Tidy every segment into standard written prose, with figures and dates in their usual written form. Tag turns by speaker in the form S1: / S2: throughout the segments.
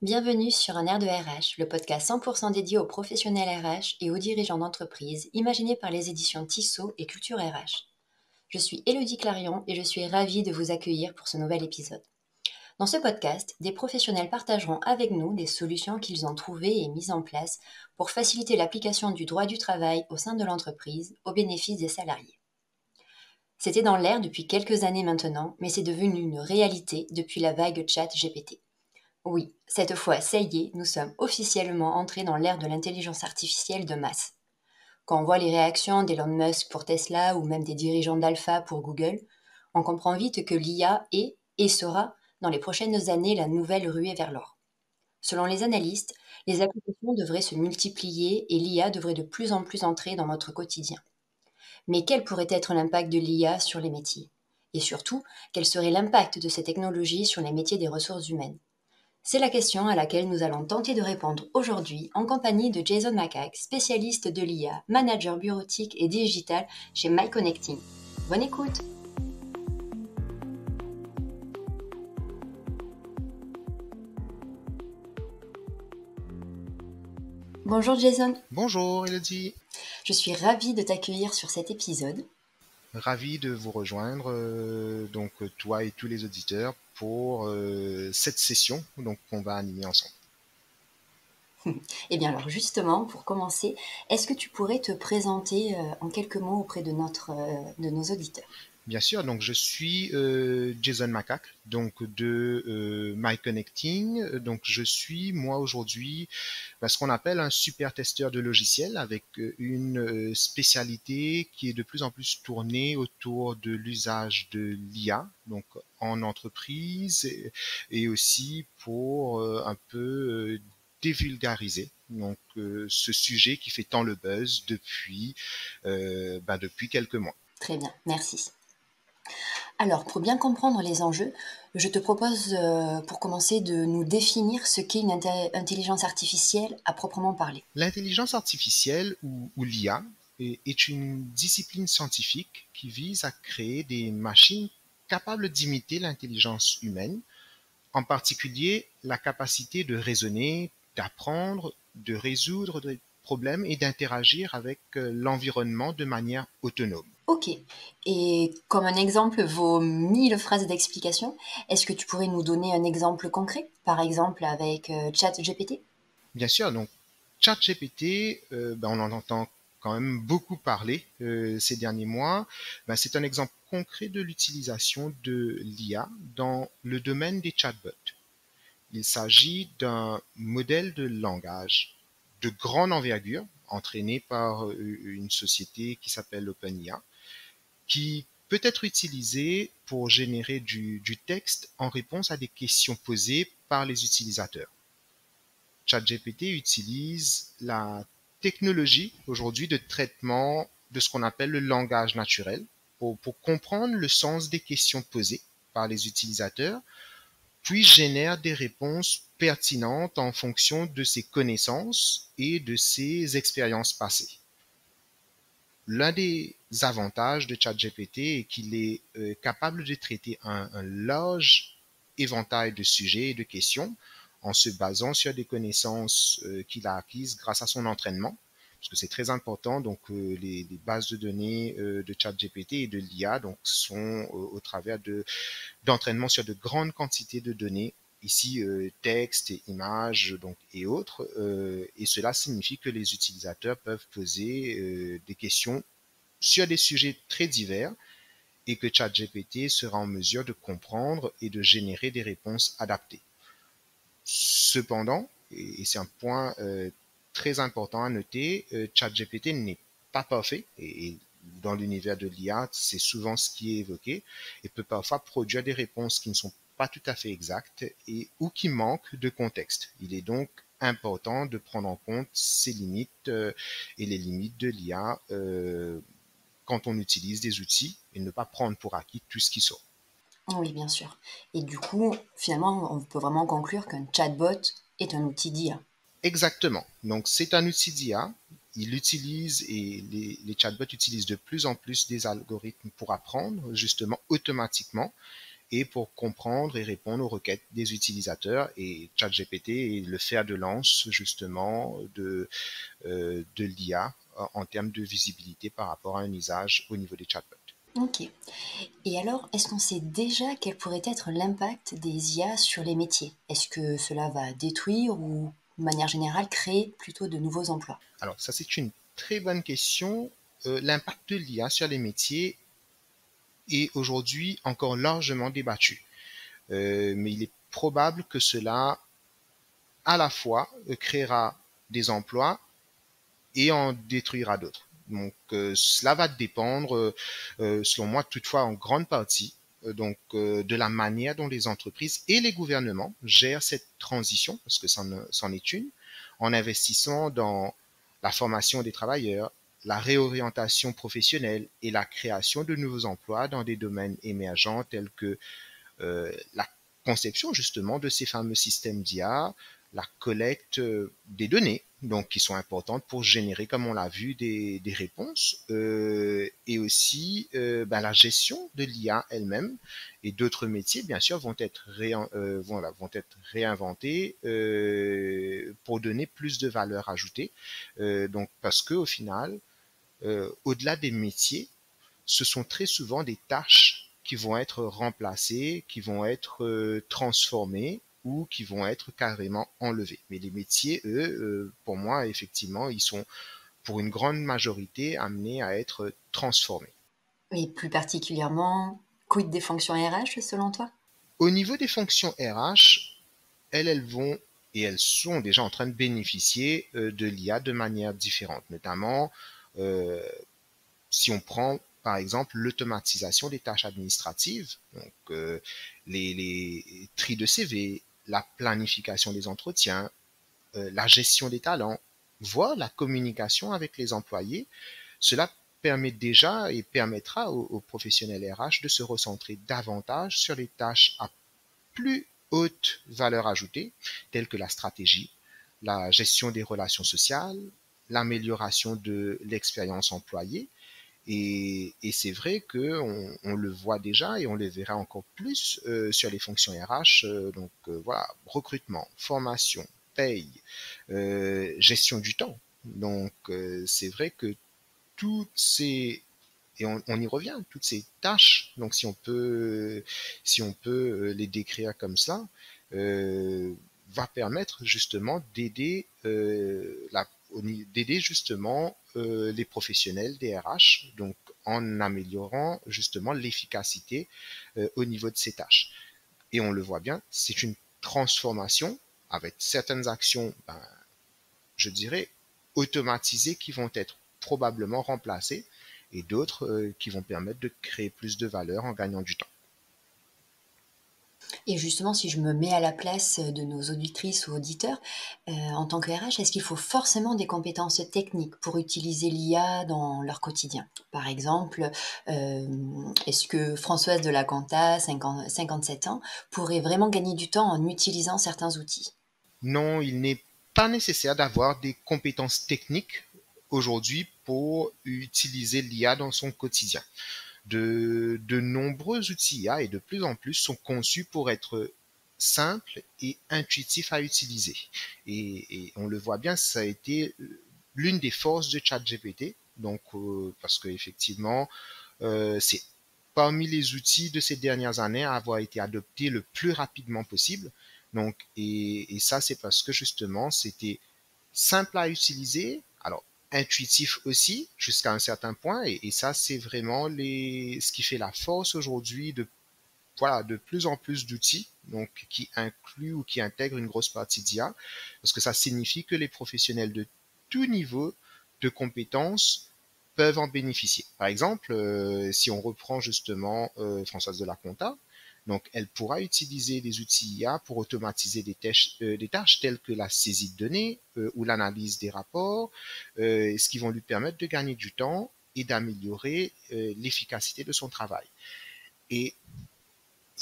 S1: Bienvenue sur Un air de RH, le podcast 100% dédié aux professionnels RH et aux dirigeants d'entreprise, imaginé par les éditions Tissot et Culture RH. Je suis Élodie Clarion et je suis ravie de vous accueillir pour ce nouvel épisode. Dans ce podcast, des professionnels partageront avec nous des solutions qu'ils ont trouvées et mises en place pour faciliter l'application du droit du travail au sein de l'entreprise au bénéfice des salariés. C'était dans l'air depuis quelques années maintenant, mais c'est devenu une réalité depuis la vague ChatGPT. Oui, cette fois, ça y est, nous sommes officiellement entrés dans l'ère de l'intelligence artificielle de masse. Quand on voit les réactions d'Elon Musk pour Tesla ou même des dirigeants d'Alpha pour Google, on comprend vite que l'IA est et sera, dans les prochaines années, la nouvelle ruée vers l'or. Selon les analystes, les applications devraient se multiplier et l'IA devrait de plus en plus entrer dans notre quotidien. Mais quel pourrait être l'impact de l'IA sur les métiers? Et surtout, quel serait l'impact de ces technologies sur les métiers des ressources humaines? C'est la question à laquelle nous allons tenter de répondre aujourd'hui en compagnie de Jason Macaque, spécialiste de l'IA, manager bureautique et digital chez MyConnecting. Bonne écoute! Bonjour Jason,
S2: Bonjour Elodie,
S1: je suis ravie de t'accueillir sur cet épisode.
S2: ravi de vous rejoindre, toi et tous les auditeurs pour cette session qu'on va animer ensemble.
S1: Eh bien alors justement, pour commencer, est-ce que tu pourrais te présenter en quelques mots auprès de nos auditeurs?
S2: Bien sûr, donc je suis Jason Macaque, donc de MyConnecting. Donc je suis moi aujourd'hui ce qu'on appelle un super testeur de logiciels avec une spécialité qui est de plus en plus tournée autour de l'usage de l'IA, donc en entreprise et aussi pour un peu dévulgariser ce sujet qui fait tant le buzz depuis quelques mois.
S1: Très bien, merci. Alors, pour bien comprendre les enjeux, je te propose, pour commencer, de nous définir ce qu'est une intelligence artificielle à proprement parler.
S2: L'intelligence artificielle ou l'IA est une discipline scientifique qui vise à créer des machines capables d'imiter l'intelligence humaine, en particulier la capacité de raisonner, d'apprendre, de résoudre des problèmes et d'interagir avec l'environnement de manière autonome.
S1: Ok. Et comme un exemple vaut 1000 phrases d'explication, est-ce que tu pourrais nous donner un exemple concret, par exemple avec ChatGPT?
S2: Bien sûr, donc ChatGPT, on en entend quand même beaucoup parler ces derniers mois. C'est un exemple concret de l'utilisation de l'IA dans le domaine des chatbots. Il s'agit d'un modèle de langage de grande envergure entraîné par une société qui s'appelle OpenIA, qui peut être utilisé pour générer du texte en réponse à des questions posées par les utilisateurs. ChatGPT utilise la technologie aujourd'hui de traitement de ce qu'on appelle le langage naturel pour comprendre le sens des questions posées par les utilisateurs, puis génère des réponses pertinentes en fonction de ses connaissances et de ses expériences passées. L'un des avantages de ChatGPT est qu'il est capable de traiter un large éventail de sujets et de questions en se basant sur des connaissances qu'il a acquises grâce à son entraînement, parce que c'est très important. Donc, les bases de données de ChatGPT et de l'IA sont au travers d'entraînement sur de grandes quantités de données, ici texte, images et autres, et cela signifie que les utilisateurs peuvent poser des questions sur des sujets très divers et que ChatGPT sera en mesure de comprendre et de générer des réponses adaptées. Cependant, et c'est un point très important à noter, ChatGPT n'est pas parfait et dans l'univers de l'IA, c'est souvent ce qui est évoqué et peut parfois produire des réponses qui ne sont pas tout à fait exactes ou qui manquent de contexte. Il est donc important de prendre en compte ces limites et les limites de l'IA quand on utilise des outils et ne pas prendre pour acquis tout ce qui sort.
S1: Oui, bien sûr. Et du coup, finalement, on peut vraiment conclure qu'un chatbot est un outil d'IA.
S2: Exactement. Donc, c'est un outil d'IA. Il utilise et les chatbots utilisent de plus en plus des algorithmes pour apprendre, justement, automatiquement. et pour comprendre et répondre aux requêtes des utilisateurs. Et ChatGPT est le fer de lance justement de l'IA en termes de visibilité par rapport à un usage au niveau des chatbots.
S1: Ok. Et alors, est-ce qu'on sait déjà quel pourrait être l'impact des IA sur les métiers? Est-ce que cela va détruire ou, de manière générale, créer plutôt de nouveaux emplois?
S2: Alors ça, c'est une très bonne question. L'impact de l'IA sur les métiers est aujourd'hui encore largement débattu. Mais il est probable que cela, à la fois, créera des emplois et en détruira d'autres. Donc, cela va dépendre, selon moi, toutefois en grande partie, de la manière dont les entreprises et les gouvernements gèrent cette transition, parce que c'en est une, en investissant dans la formation des travailleurs, la réorientation professionnelle et la création de nouveaux emplois dans des domaines émergents tels que la conception justement de ces fameux systèmes d'IA, la collecte des données, donc qui sont importantes pour générer, comme on l'a vu, des réponses, et aussi la gestion de l'IA elle-même et d'autres métiers, bien sûr, vont être réinventés pour donner plus de valeur ajoutée. Donc, parce que au final, au-delà des métiers, ce sont très souvent des tâches qui vont être remplacées, qui vont être transformées ou qui vont être carrément enlevées. Mais les métiers, eux, pour moi, effectivement, ils sont pour une grande majorité amenés à être transformés.
S1: Et plus particulièrement, quid des fonctions RH selon toi?
S2: Au niveau des fonctions RH, elles vont et elles sont déjà en train de bénéficier de l'IA de manière différente, notamment euh, si on prend par exemple l'automatisation des tâches administratives, donc les tris de CV, la planification des entretiens, la gestion des talents, voire la communication avec les employés, cela permet déjà et permettra aux professionnels RH de se recentrer davantage sur les tâches à plus haute valeur ajoutée, telles que la stratégie, la gestion des relations sociales, l'amélioration de l'expérience employée, et c'est vrai que on le voit déjà et on le verra encore plus sur les fonctions RH. Voilà, recrutement, formation, paye, gestion du temps. Donc c'est vrai que toutes ces et on y revient, toutes ces tâches. Donc si on peut les décrire comme ça, euh, va permettre justement d'aider justement les professionnels des RH, donc en améliorant justement l'efficacité au niveau de ces tâches. Et on le voit bien, c'est une transformation avec certaines actions, je dirais, automatisées qui vont être probablement remplacées et d'autres qui vont permettre de créer plus de valeur en gagnant du temps.
S1: Et justement, si je me mets à la place de nos auditrices ou auditeurs, en tant que RH, est-ce qu'il faut forcément des compétences techniques pour utiliser l'IA dans leur quotidien? Par exemple, est-ce que Françoise de la Conta, 57 ans, pourrait vraiment gagner du temps en utilisant certains outils?
S2: Non, il n'est pas nécessaire d'avoir des compétences techniques aujourd'hui pour utiliser l'IA dans son quotidien. De nombreux outils IA et de plus en plus sont conçus pour être simples et intuitifs à utiliser. Et on le voit bien, ça a été l'une des forces de ChatGPT. Donc, parce qu'effectivement, c'est parmi les outils de ces dernières années à avoir été adopté le plus rapidement possible. Donc, et ça, c'est parce que justement, c'était simple à utiliser, alors intuitif aussi jusqu'à un certain point, et ça, c'est vraiment ce qui fait la force aujourd'hui de plus en plus d'outils, donc qui incluent ou qui intègrent une grosse partie d'IA, parce que ça signifie que les professionnels de tout niveau de compétences peuvent en bénéficier. Par exemple, si on reprend justement Françoise de la Conta, donc elle pourra utiliser des outils IA pour automatiser des tâches telles que la saisie de données ou l'analyse des rapports, ce qui vont lui permettre de gagner du temps et d'améliorer l'efficacité de son travail. Et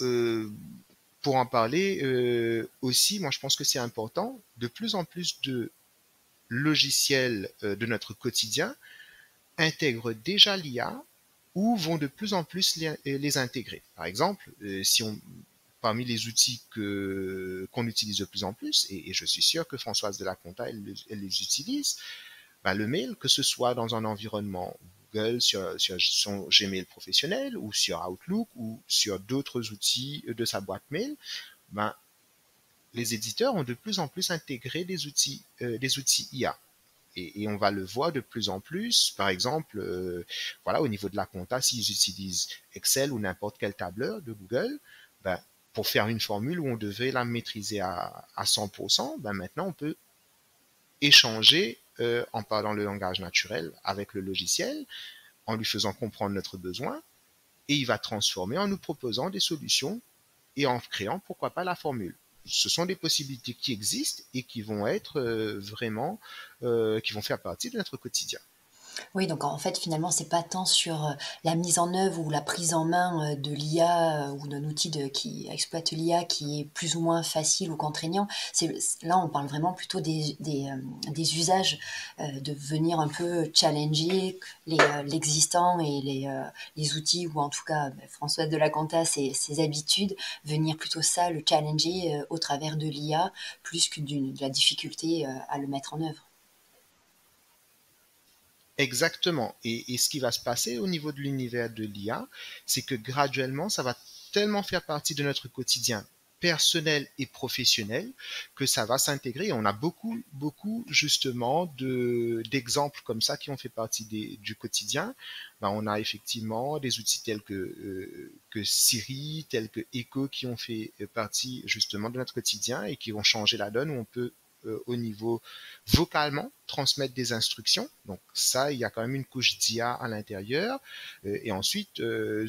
S2: euh, pour en parler aussi, moi je pense que c'est important, de plus en plus de logiciels de notre quotidien intègrent déjà l'IA ou vont de plus en plus les intégrer. Par exemple, parmi les outils qu'on utilise de plus en plus, et je suis sûr que Françoise de la Conta, elle les utilise, ben, le mail, que ce soit dans un environnement Google, sur son Gmail professionnel, ou sur Outlook, ou sur d'autres outils de sa boîte mail, ben, les éditeurs ont de plus en plus intégré des outils IA. Et on va le voir de plus en plus. Par exemple, voilà, au niveau de la compta, s'ils utilisent Excel ou n'importe quel tableur de Google, ben, pour faire une formule où on devait la maîtriser à 100%, ben maintenant on peut échanger en parlant le langage naturel avec le logiciel, en lui faisant comprendre notre besoin, et il va transformer en nous proposant des solutions et en créant, pourquoi pas, la formule. Ce sont des possibilités qui existent et qui vont être qui vont faire partie de notre quotidien.
S1: Oui, donc en fait, finalement, c'est pas tant sur, la mise en œuvre ou la prise en main, de l'IA, ou d'un outil qui exploite l'IA qui est plus ou moins facile ou contraignant. Là, on parle vraiment plutôt des usages, de venir un peu challenger l'existant et les outils ou en tout cas, Françoise de la Conta, ses habitudes, venir plutôt ça, le challenger, au travers de l'IA, plus que de la difficulté, à le mettre en œuvre.
S2: Exactement. Et ce qui va se passer au niveau de l'univers de l'IA, c'est que graduellement, ça va tellement faire partie de notre quotidien personnel et professionnel que ça va s'intégrer. On a beaucoup justement d'exemples comme ça qui ont fait partie du quotidien. Ben, on a effectivement des outils tels que Siri, tels que Echo qui ont fait partie justement de notre quotidien et qui ont changé la donne où on peut au niveau vocalement transmettre des instructions. Donc ça, il y a quand même une couche d'IA à l'intérieur. Et ensuite,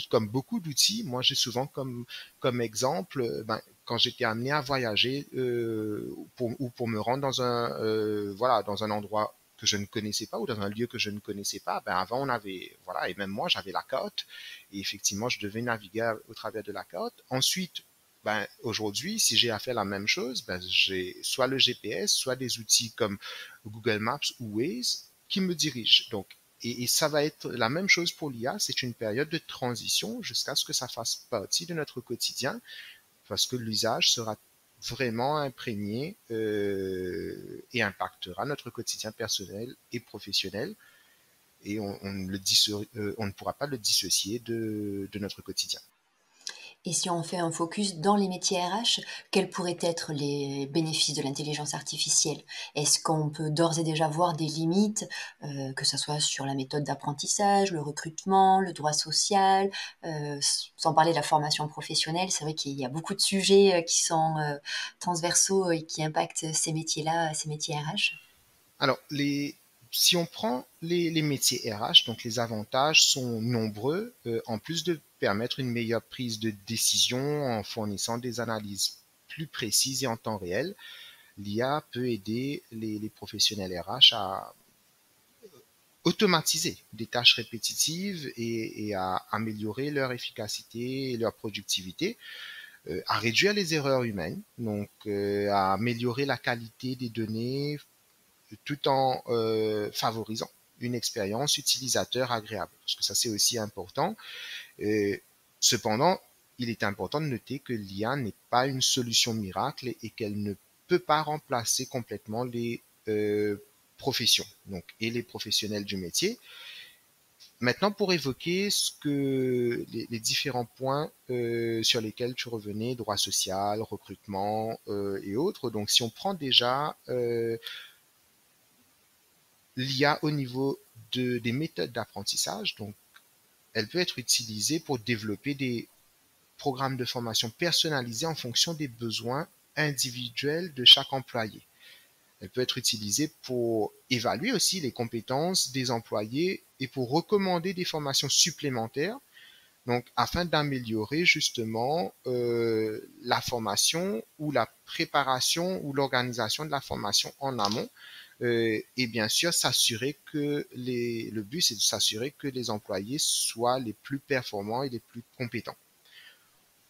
S2: comme beaucoup d'outils, moi j'ai souvent comme exemple, ben, quand j'étais amené à voyager ou pour me rendre dans voilà, dans un endroit que je ne connaissais pas ou dans un lieu que je ne connaissais pas, ben avant on avait, voilà, et même moi j'avais la carte et effectivement je devais naviguer au travers de la carte. Ensuite, ben, aujourd'hui, si j'ai à faire la même chose, ben, j'ai soit le GPS, soit des outils comme Google Maps ou Waze qui me dirigent. Donc, et ça va être la même chose pour l'IA. C'est une période de transition jusqu'à ce que ça fasse partie de notre quotidien parce que l'usage sera vraiment imprégné et impactera notre quotidien personnel et professionnel. Et on ne pourra pas le dissocier de notre quotidien.
S1: Et si on fait un focus dans les métiers RH, quels pourraient être les bénéfices de l'intelligence artificielle? Est-ce qu'on peut d'ores et déjà voir des limites, que ça soit sur la méthode d'apprentissage, le recrutement, le droit social, sans parler de la formation professionnelle? C'est vrai qu'il y a beaucoup de sujets, qui sont, transversaux et qui impactent ces métiers-là, ces métiers RH.
S2: Alors, si on prend les métiers RH, donc les avantages sont nombreux, en plus de permettre une meilleure prise de décision en fournissant des analyses plus précises et en temps réel. L'IA peut aider les professionnels RH à automatiser des tâches répétitives et à améliorer leur efficacité et leur productivité, à réduire les erreurs humaines, donc à améliorer la qualité des données tout en favorisant une expérience utilisateur agréable. Parce que ça, c'est aussi important. Cependant, il est important de noter que l'IA n'est pas une solution miracle et qu'elle ne peut pas remplacer complètement les professions donc, et les professionnels du métier. Maintenant, pour évoquer les différents points sur lesquels tu revenais, droit social, recrutement et autres. Donc, si on prend déjà l'IA au niveau des méthodes d'apprentissage, donc elle peut être utilisée pour développer des programmes de formation personnalisés en fonction des besoins individuels de chaque employé. Elle peut être utilisée pour évaluer aussi les compétences des employés et pour recommander des formations supplémentaires, donc afin d'améliorer justement la formation ou la préparation ou l'organisation de la formation en amont. Et bien sûr, le but, c'est de s'assurer que les employés soient les plus performants et les plus compétents.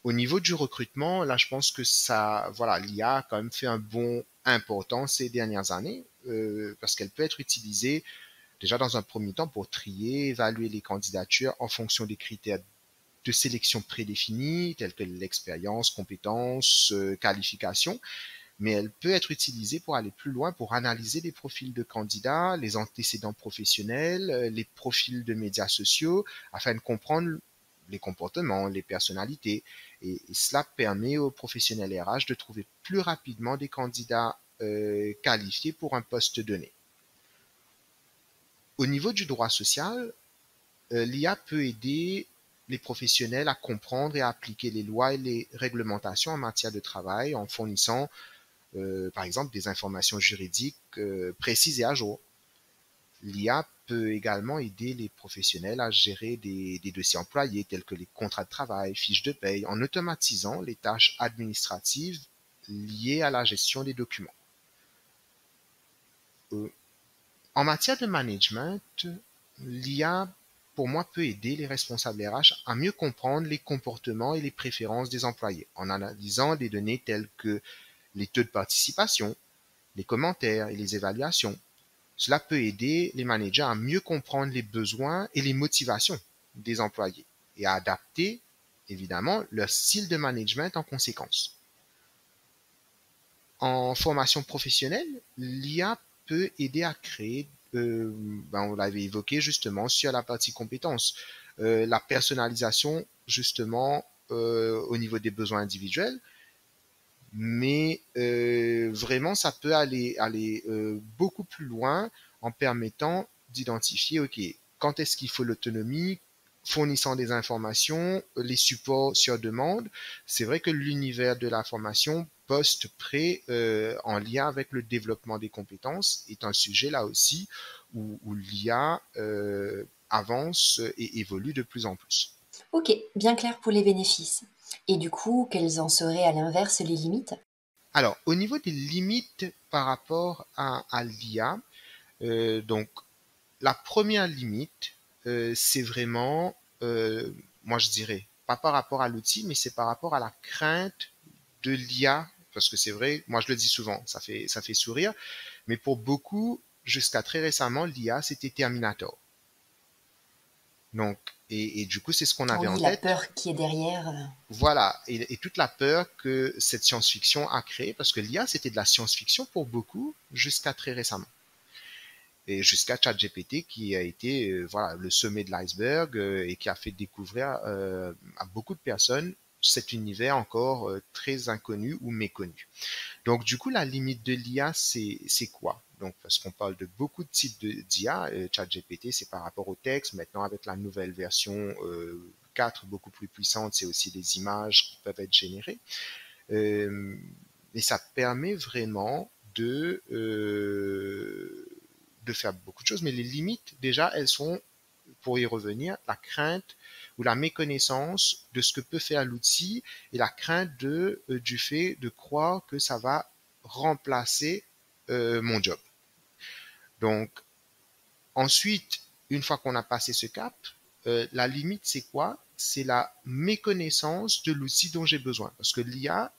S2: Au niveau du recrutement, là, je pense que ça, voilà, l'IA a quand même fait un bond important ces dernières années parce qu'elle peut être utilisée déjà dans un premier temps pour trier, évaluer les candidatures en fonction des critères de sélection prédéfinis, tels que l'expérience, compétences, qualifications, mais elle peut être utilisée pour aller plus loin, pour analyser les profils de candidats, les antécédents professionnels, les profils de médias sociaux, afin de comprendre les comportements, les personnalités. Et cela permet aux professionnels RH de trouver plus rapidement des candidats qualifiés pour un poste donné. Au niveau du droit social, l'IA peut aider les professionnels à comprendre et à appliquer les lois et les réglementations en matière de travail en fournissant, par exemple, des informations juridiques précises et à jour. L'IA peut également aider les professionnels à gérer des dossiers employés tels que les contrats de travail, fiches de paye, en automatisant les tâches administratives liées à la gestion des documents. Euh, En matière de management, l'IA, pour moi, peut aider les responsables RH à mieux comprendre les comportements et les préférences des employés en analysant des données telles que les taux de participation, les commentaires et les évaluations. Cela peut aider les managers à mieux comprendre les besoins et les motivations des employés et à adapter, évidemment, leur style de management en conséquence. En formation professionnelle, l'IA peut aider à créer, on l'avait évoqué justement sur la partie compétences, la personnalisation justement au niveau des besoins individuels, mais vraiment ça peut aller beaucoup plus loin en permettant d'identifier, ok, quand est-ce qu'il faut l'autonomie, fournissant des informations, les supports sur demande. C'est vrai que l'univers de la formation post-pré en lien avec le développement des compétences est un sujet là aussi où l'IA avance et évolue de plus en plus.
S1: Ok, bien clair pour les bénéfices. Et du coup, quelles en seraient à l'inverse les limites?
S2: Alors, au niveau des limites par rapport à l'IA, donc la première limite, c'est vraiment, moi je dirais, pas par rapport à l'outil, mais c'est par rapport à la crainte de l'IA, parce que c'est vrai, moi je le dis souvent, ça fait sourire, mais pour beaucoup, jusqu'à très récemment, l'IA c'était Terminator. Donc, et du coup, c'est ce qu'on avait en
S1: Oui, la
S2: tête.
S1: peur qui est derrière.
S2: Voilà, et toute la peur que cette science-fiction a créée, parce que l'IA c'était de la science-fiction pour beaucoup jusqu'à très récemment. Et jusqu'à ChatGPT qui a été voilà le sommet de l'iceberg et qui a fait découvrir à beaucoup de personnes cet univers encore très inconnu ou méconnu. Donc du coup la limite de l'IA c'est quoi? Donc parce qu'on parle de beaucoup de types d'IA, ChatGPT c'est par rapport au texte, maintenant avec la nouvelle version 4 beaucoup plus puissante, c'est aussi des images qui peuvent être générées. Euh, et ça permet vraiment de faire beaucoup de choses, mais les limites, déjà, elles sont, pour y revenir, la crainte ou la méconnaissance de ce que peut faire l'outil et la crainte du fait de croire que ça va remplacer mon job. Donc, ensuite, une fois qu'on a passé ce cap, la limite, c'est quoi? C'est la méconnaissance de l'outil dont j'ai besoin. Parce que l'IA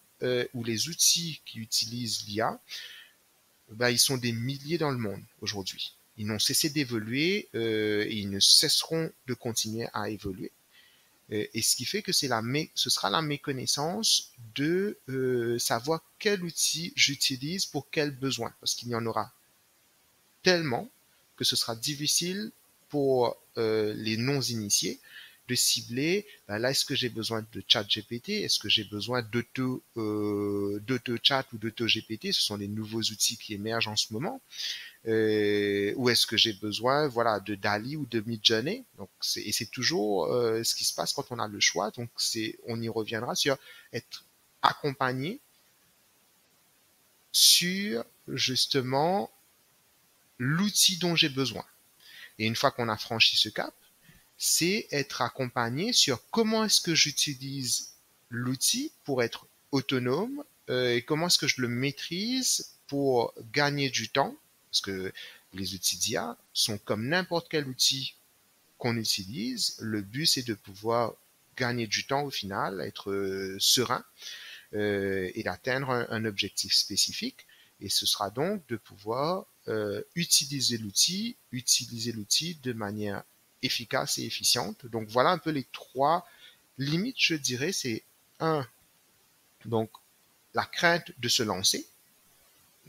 S2: ou les outils qui utilisent l'IA, ben, ils sont des milliers dans le monde aujourd'hui. Ils n'ont cessé d'évoluer et ils ne cesseront de continuer à évoluer. Et ce qui fait que ce sera la méconnaissance de savoir quel outil j'utilise pour quel besoin, parce qu'il y en aura tellement que ce sera difficile pour les non-initiés de cibler, ben là, est-ce que j'ai besoin de ChatGPT? Est-ce que j'ai besoin d'AutoChat ou d'AutoGPT? Ce sont les nouveaux outils qui émergent en ce moment. Ou est-ce que j'ai besoin, voilà, de Dali ou de Midjourney? Donc, et c'est toujours ce qui se passe quand on a le choix. Donc, on y reviendra sur être accompagné sur justement l'outil dont j'ai besoin. Et une fois qu'on a franchi ce cap, c'est être accompagné sur comment est-ce que j'utilise l'outil pour être autonome et comment est-ce que je le maîtrise pour gagner du temps, parce que les outils d'IA sont comme n'importe quel outil qu'on utilise. Le but, c'est de pouvoir gagner du temps au final, être serein et d'atteindre un objectif spécifique. Et ce sera donc de pouvoir utiliser l'outil de manière efficace et efficiente. Donc voilà un peu les trois limites, je dirais. C'est un, donc la crainte de se lancer.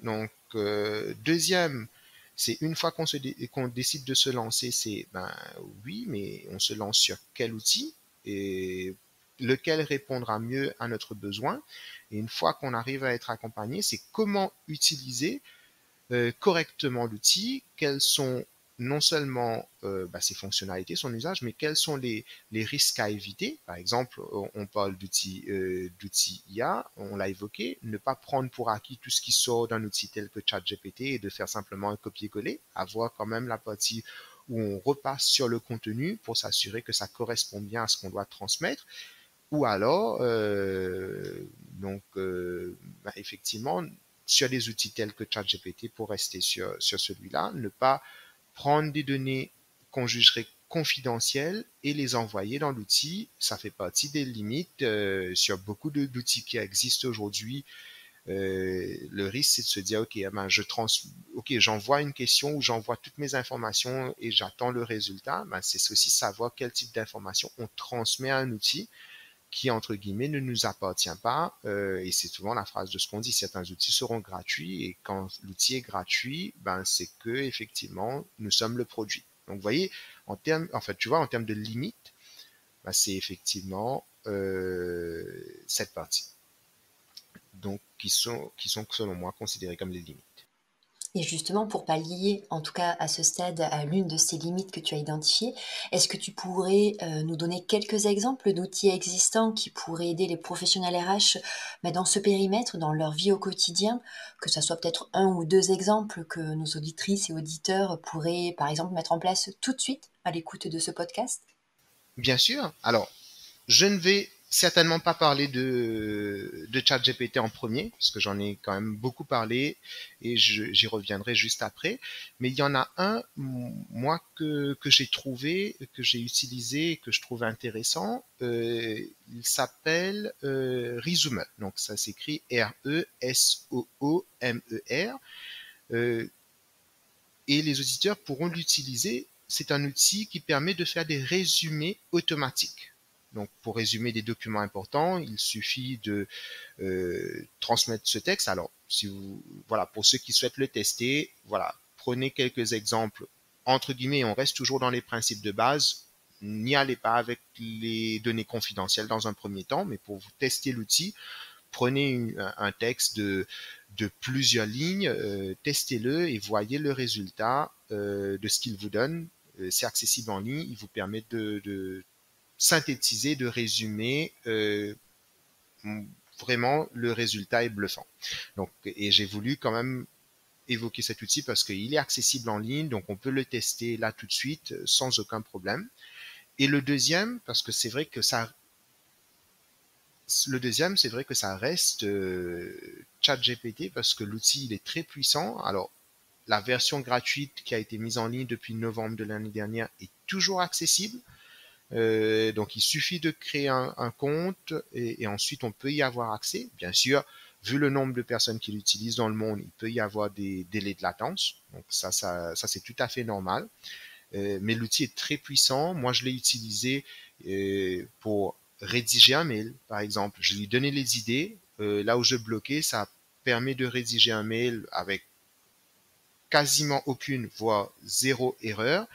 S2: Donc deuxième, c'est une fois qu'on décide de se lancer, c'est ben oui, mais on se lance sur quel outil et lequel répondra mieux à notre besoin. Et une fois qu'on arrive à être accompagné, c'est comment utiliser correctement l'outil, quels sont non seulement ses fonctionnalités, son usage, mais quels sont les risques à éviter. Par exemple, on parle d'outils IA, on l'a évoqué, ne pas prendre pour acquis tout ce qui sort d'un outil tel que ChatGPT et de faire simplement un copier-coller, avoir quand même la partie où on repasse sur le contenu pour s'assurer que ça correspond bien à ce qu'on doit transmettre. Ou alors, effectivement, sur des outils tels que ChatGPT, pour rester sur celui-là, ne pas prendre des données qu'on jugerait confidentielles et les envoyer dans l'outil. Ça fait partie des limites sur beaucoup d'outils qui existent aujourd'hui. Le risque, c'est de se dire, OK, j'envoie une question ou j'envoie toutes mes informations et j'attends le résultat. C'est aussi savoir quel type d'informations on transmet à un outil qui, entre guillemets, ne nous appartient pas. Et c'est souvent la phrase de ce qu'on dit, certains outils seront gratuits. Et quand l'outil est gratuit, c'est que effectivement, nous sommes le produit. Donc, vous voyez, en termes de limite, c'est effectivement cette partie. Donc, qui sont, selon moi, considérées comme les limites.
S1: Et justement, pour pallier, en tout cas à ce stade, à l'une de ces limites que tu as identifiées, est-ce que tu pourrais nous donner quelques exemples d'outils existants qui pourraient aider les professionnels RH dans ce périmètre, dans leur vie au quotidien, que ça soit peut-être un ou deux exemples que nos auditrices et auditeurs pourraient, par exemple, mettre en place tout de suite à l'écoute de ce podcast?
S2: Bien sûr. Alors, je ne vais certainement pas parler de ChatGPT en premier, parce que j'en ai quand même beaucoup parlé et j'y reviendrai juste après. Mais il y en a un, moi, que j'ai trouvé, que j'ai utilisé, que je trouve intéressant. Il s'appelle Resumer. Donc ça s'écrit Resoomer. Euh, et les auditeurs pourront l'utiliser. C'est un outil qui permet de faire des résumés automatiques. Donc, pour résumer des documents importants, il suffit de transmettre ce texte. Alors, voilà, pour ceux qui souhaitent le tester, voilà, prenez quelques exemples. Entre guillemets, on reste toujours dans les principes de base. N'y allez pas avec les données confidentielles dans un premier temps, mais pour vous tester l'outil, prenez un texte de plusieurs lignes, testez-le et voyez le résultat de ce qu'il vous donne. C'est accessible en ligne, il vous permet de synthétiser, de résumer. Vraiment, le résultat est bluffant. Donc, et j'ai voulu quand même évoquer cet outil parce qu'il est accessible en ligne, donc on peut le tester là tout de suite sans aucun problème. Et le deuxième, parce que c'est vrai que ça reste ChatGPT parce que l'outil il est très puissant. Alors la version gratuite qui a été mise en ligne depuis novembre de l'année dernière est toujours accessible. Donc il suffit de créer un compte et ensuite on peut y avoir accès. Bien sûr, vu le nombre de personnes qui l'utilisent dans le monde, il peut y avoir des délais de latence. Donc ça c'est tout à fait normal. Mais l'outil est très puissant. Moi, je l'ai utilisé pour rédiger un mail, par exemple. Je lui donnais les idées. Là où je bloquais, ça permet de rédiger un mail avec quasiment aucune, voire zéro erreur.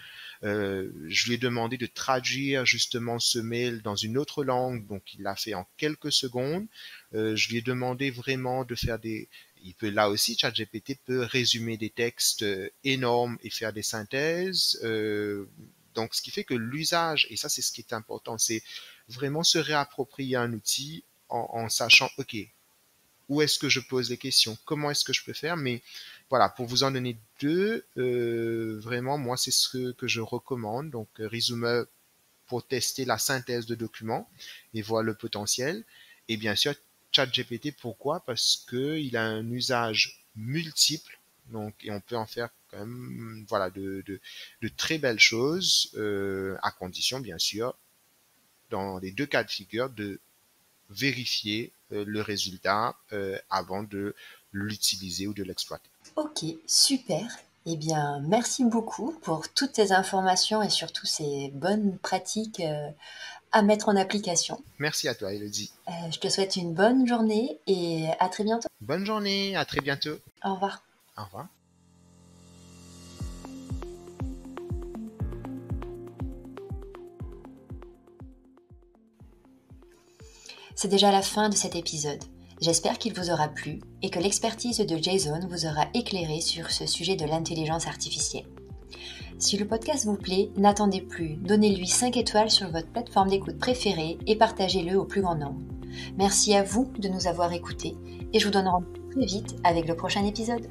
S2: Je lui ai demandé de traduire justement ce mail dans une autre langue, donc il l'a fait en quelques secondes. Je lui ai demandé vraiment de faire il peut là aussi, ChatGPT peut résumer des textes énormes et faire des synthèses. Donc, ce qui fait que l'usage, et ça c'est ce qui est important, c'est vraiment se réapproprier un outil en sachant, OK, où est-ce que je pose les questions, comment est-ce que je peux faire, mais voilà, pour vous en donner deux, vraiment, moi, c'est ce que je recommande. Donc, Resume pour tester la synthèse de documents et voir le potentiel. Et bien sûr, ChatGPT, pourquoi? Parce qu'il a un usage multiple. Donc, et on peut en faire quand même, voilà, de très belles choses, à condition, bien sûr, dans les deux cas de figure, de vérifier le résultat avant de l'utiliser ou de l'exploiter.
S1: Ok, super. Eh bien, merci beaucoup pour toutes ces informations et surtout ces bonnes pratiques à mettre en application.
S2: Merci à toi, Elodie.
S1: Je te souhaite une bonne journée et à très bientôt.
S2: Bonne journée, à très bientôt.
S1: Au revoir.
S2: Au revoir.
S1: C'est déjà la fin de cet épisode. J'espère qu'il vous aura plu et que l'expertise de Jason vous aura éclairé sur ce sujet de l'intelligence artificielle. Si le podcast vous plaît, n'attendez plus, donnez-lui 5 étoiles sur votre plateforme d'écoute préférée et partagez-le au plus grand nombre. Merci à vous de nous avoir écoutés et je vous donne rendez-vous très vite avec le prochain épisode.